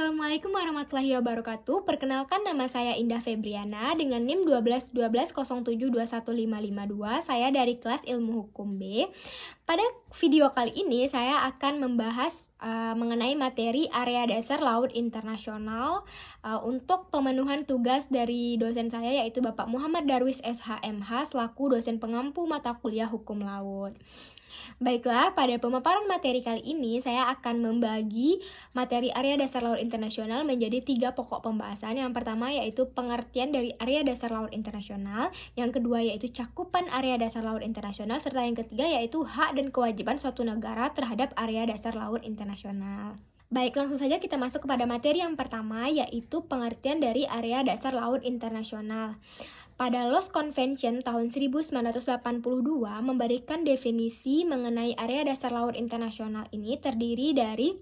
Assalamualaikum warahmatullahi wabarakatuh. Perkenalkan, nama saya Indah Febriana dengan NIM 121207215552. Saya dari kelas Ilmu Hukum B. Pada video kali ini saya akan membahas mengenai materi area dasar laut internasional untuk pemenuhan tugas dari dosen saya, yaitu Bapak Muhammad Darwis SHMH selaku dosen pengampu mata kuliah Hukum Laut. Baiklah, pada pemaparan materi kali ini saya akan membagi materi area dasar laut internasional menjadi 3 pokok pembahasan. Yang pertama yaitu pengertian dari area dasar laut internasional, yang kedua yaitu cakupan area dasar laut internasional, serta yang ketiga yaitu hak dan kewajiban suatu negara terhadap area dasar laut internasional. Baik, langsung saja kita masuk kepada materi yang pertama, yaitu pengertian dari area dasar laut internasional. Pada Laws Convention tahun 1982 memberikan definisi mengenai area dasar laut internasional ini terdiri dari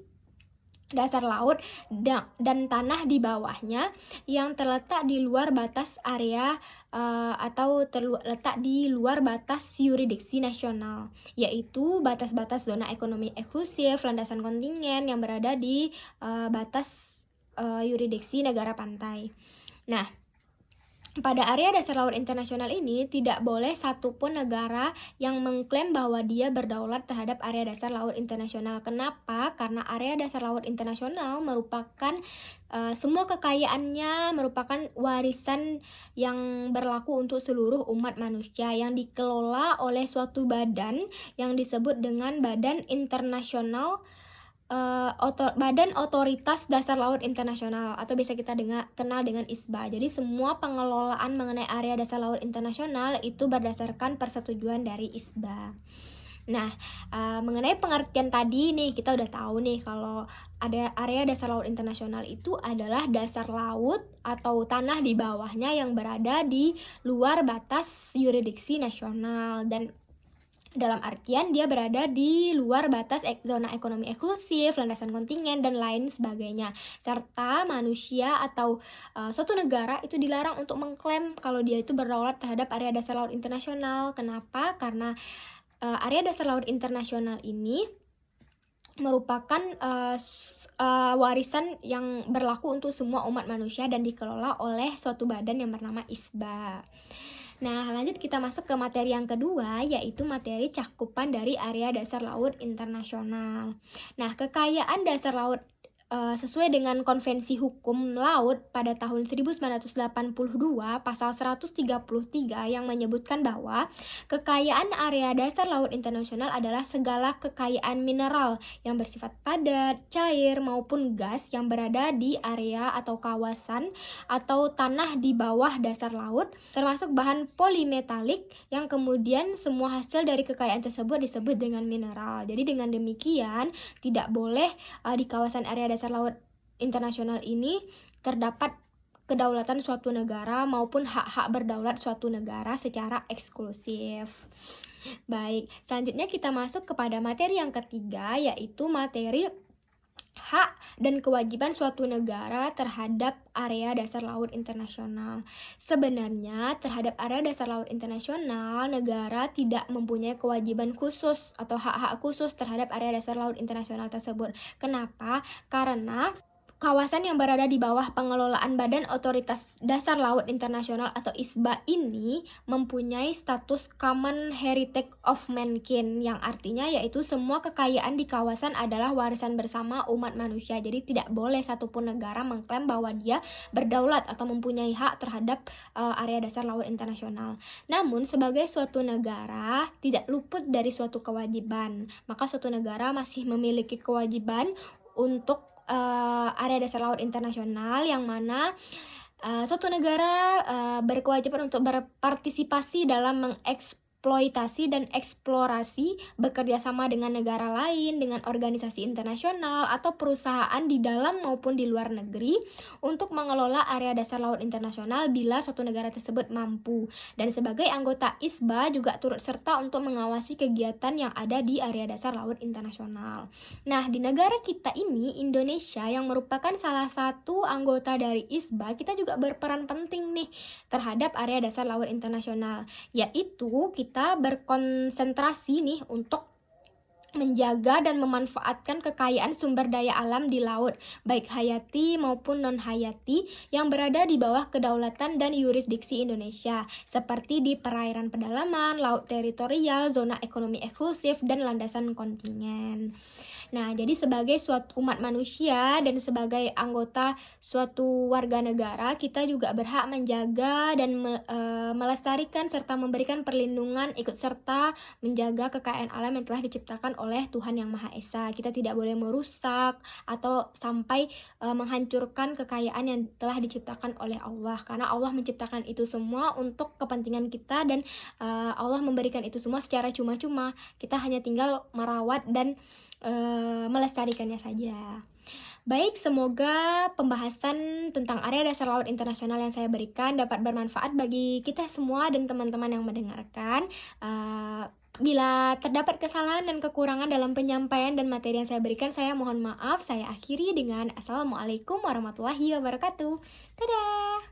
dasar laut dan tanah di bawahnya yang terletak di luar batas area atau terletak di luar batas yurisdiksi nasional, yaitu batas-batas zona ekonomi eksklusif, landasan kontingen yang berada di batas yurisdiksi negara pantai. Nah, pada area dasar laut internasional ini tidak boleh satupun negara yang mengklaim bahwa dia berdaulat terhadap area dasar laut internasional. Kenapa? Karena area dasar laut internasional merupakan semua kekayaannya merupakan warisan yang berlaku untuk seluruh umat manusia yang dikelola oleh suatu badan yang disebut dengan Badan Internasional Badan Otoritas Dasar Laut Internasional, atau bisa kita kenal dengan ISBA. Jadi semua pengelolaan mengenai area dasar laut internasional itu berdasarkan persetujuan dari ISBA. Nah, mengenai pengertian tadi nih, kita udah tahu nih kalau ada area dasar laut internasional itu adalah dasar laut atau tanah di bawahnya yang berada di luar batas yurisdiksi nasional, dan dalam artian dia berada di luar batas zona ekonomi eksklusif, landasan kontingen, dan lain sebagainya. Serta manusia atau suatu negara itu dilarang untuk mengklaim kalau dia itu berdaulat terhadap area dasar laut internasional. Kenapa? Karena area dasar laut internasional ini merupakan warisan yang berlaku untuk semua umat manusia dan dikelola oleh suatu badan yang bernama ISBA. Nah, lanjut kita masuk ke materi yang kedua, yaitu materi cakupan dari area dasar laut internasional. Nah, kekayaan dasar laut sesuai dengan Konvensi Hukum Laut pada tahun 1982 pasal 133 yang menyebutkan bahwa kekayaan area dasar laut internasional adalah segala kekayaan mineral yang bersifat padat, cair maupun gas yang berada di area atau kawasan atau tanah di bawah dasar laut, termasuk bahan polimetalik yang kemudian semua hasil dari kekayaan tersebut disebut dengan mineral. Jadi dengan demikian tidak boleh di kawasan area dasar laut internasional ini terdapat kedaulatan suatu negara maupun hak-hak berdaulat suatu negara secara eksklusif. Baik, selanjutnya kita masuk kepada materi yang ketiga, yaitu materi hak dan kewajiban suatu negara terhadap area dasar laut internasional. Sebenarnya terhadap area dasar laut internasional, negara tidak mempunyai kewajiban khusus atau hak-hak khusus terhadap area dasar laut internasional tersebut. Kenapa? Karena kawasan yang berada di bawah pengelolaan Badan Otoritas Dasar Laut Internasional atau ISBA ini mempunyai status Common Heritage of Mankind, yang artinya yaitu semua kekayaan di kawasan adalah warisan bersama umat manusia. Jadi tidak boleh satupun negara mengklaim bahwa dia berdaulat atau mempunyai hak terhadap area dasar laut internasional. Namun sebagai suatu negara tidak luput dari suatu kewajiban, maka suatu negara masih memiliki kewajiban untuk area dasar laut internasional, yang mana suatu negara berkewajiban untuk berpartisipasi dalam mengeksploitasi dan eksplorasi, bekerja sama dengan negara lain, dengan organisasi internasional atau perusahaan di dalam maupun di luar negeri untuk mengelola area dasar laut internasional bila suatu negara tersebut mampu. Dan sebagai anggota ISBA juga turut serta untuk mengawasi kegiatan yang ada di area dasar laut internasional. Nah, di negara kita ini, Indonesia, yang merupakan salah satu anggota dari ISBA, kita juga berperan penting nih terhadap area dasar laut internasional, yaitu kita berkonsentrasi nih untuk menjaga dan memanfaatkan kekayaan sumber daya alam di laut, baik hayati maupun non-hayati, yang berada di bawah kedaulatan dan yurisdiksi Indonesia, seperti di perairan pedalaman, laut teritorial, zona ekonomi eksklusif, dan landasan kontinen. Nah, jadi sebagai suatu umat manusia dan sebagai anggota suatu warga negara, kita juga berhak menjaga dan melestarikan serta memberikan perlindungan, ikut serta menjaga kekayaan alam yang telah diciptakan oleh Tuhan Yang Maha Esa. Kita tidak boleh merusak atau sampai menghancurkan kekayaan yang telah diciptakan oleh Allah, karena Allah menciptakan itu semua untuk kepentingan kita, dan Allah memberikan itu semua secara cuma-cuma. Kita hanya tinggal merawat dan melestarikannya saja. Baik, semoga pembahasan tentang area dasar laut internasional yang saya berikan dapat bermanfaat bagi kita semua dan teman-teman yang mendengarkan. Bila terdapat kesalahan dan kekurangan dalam penyampaian dan materi yang saya berikan, saya mohon maaf. Saya akhiri dengan Assalamualaikum warahmatullahi wabarakatuh. Dadah!